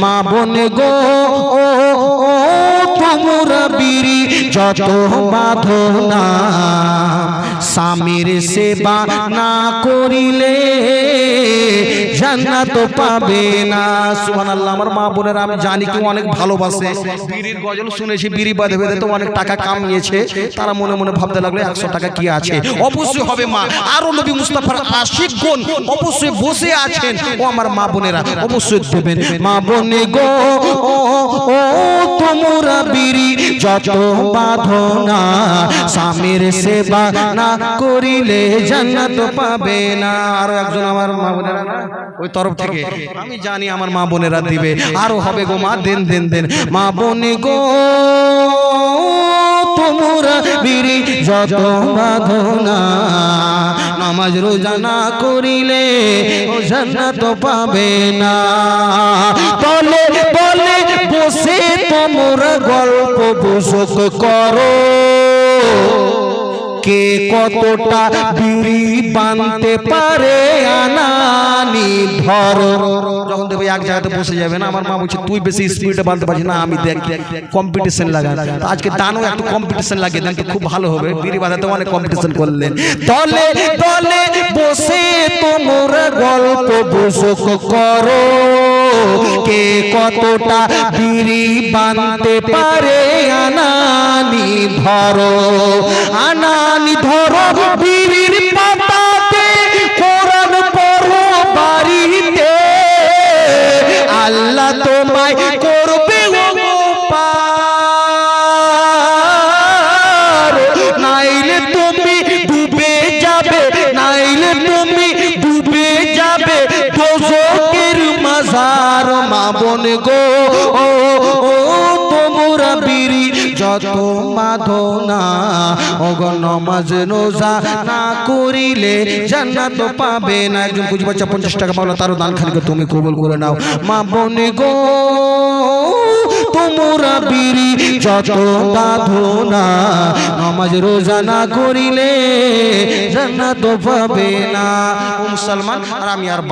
মা বোন গো ও তোমরা বিড়ি যত বাঁধো না, স্বামীর সেবা না করিলে জান্নাত পাবে না। সুবহানাল্লাহ। আমার মা বোনেরা, আমি জানি কেউ অনেক ভালোবাসে, বিড়ির গজল শুনেছি, বিড়ি বাঁধে বেঁধে তো অনেক টাকা কামিয়েছে, তারা মনে মনে ভাবতে লাগলো 100 টাকা কি আছে, অবশ্যই হবে মা। আরো নবী মুস্তাফার আশিকগণ অবশ্যই বসে আছেন, ও আমার মা বোনেরা অবশ্যই দেবেন। মা বোনে গো ও তোমরা বিড়ি যত বাঁধো না, স্বামীর সেবা না করিলে জান্নাত পাবে না। আরো একজন আমার মা বোনেরা ওই তরফ থেকে, আমি জানি আমার মা বোনেরা দিবে, আরো হবে গো মা, দেন দেন দেন। মা বোনে গো তোমরা বিড়ি যত বাঁধো না, নামাজ রোজা না করিলে জান্নাত পাবে না। বলে বলে বসে তোমরা গল্প গুজব করো, কে কতটা বিড়ি বানতে পারে আনানি ধরো। যখন দেখবে এক জায়গাতে বসে যাবে না, আমার মা বলছে তুই বেশি স্পিডে বানতে পারছিস না, আমি দেখ কম্পিটিশন লাগান। তো আজকে দানও একটু কম্পিটিশন লাগিয়ে দেন তো খুব ভালো হবে, বিড়ি বাঁধাতে অনেক কম্পিটিশন করলেন। দলে দলে বসে তোমরা গল্প গুজব করো, কে কতটা বিড়ি বানতে পারে আনানি ধরো। আনানি ধরো বিড়ির পাতাতে, কোরআন পড়ো বাড়িতে, আল্লাহ তোমায় করবে পার, নাইলে তুমি ডুবে যাবে, নাইলে তুমি ডুবে যাবে দোজখের মাঝার। মা বোন গো ও তোমরা বিড়ি যত বাঁধো না, ওগো নামাজ রোজা না করিলে জান্নাত পাবে না। একজন খুঁজে পাচ্ছে 50 টাকা পাওয়া, তারও দান খানিকে তুমি কবুল করে নাও। মা বোন গো তোমরা বিড়ি যত বাঁধো না, নামাজ রোজা না করিলে জান্নাত পাবে না। মুসলমান, আর আমি আর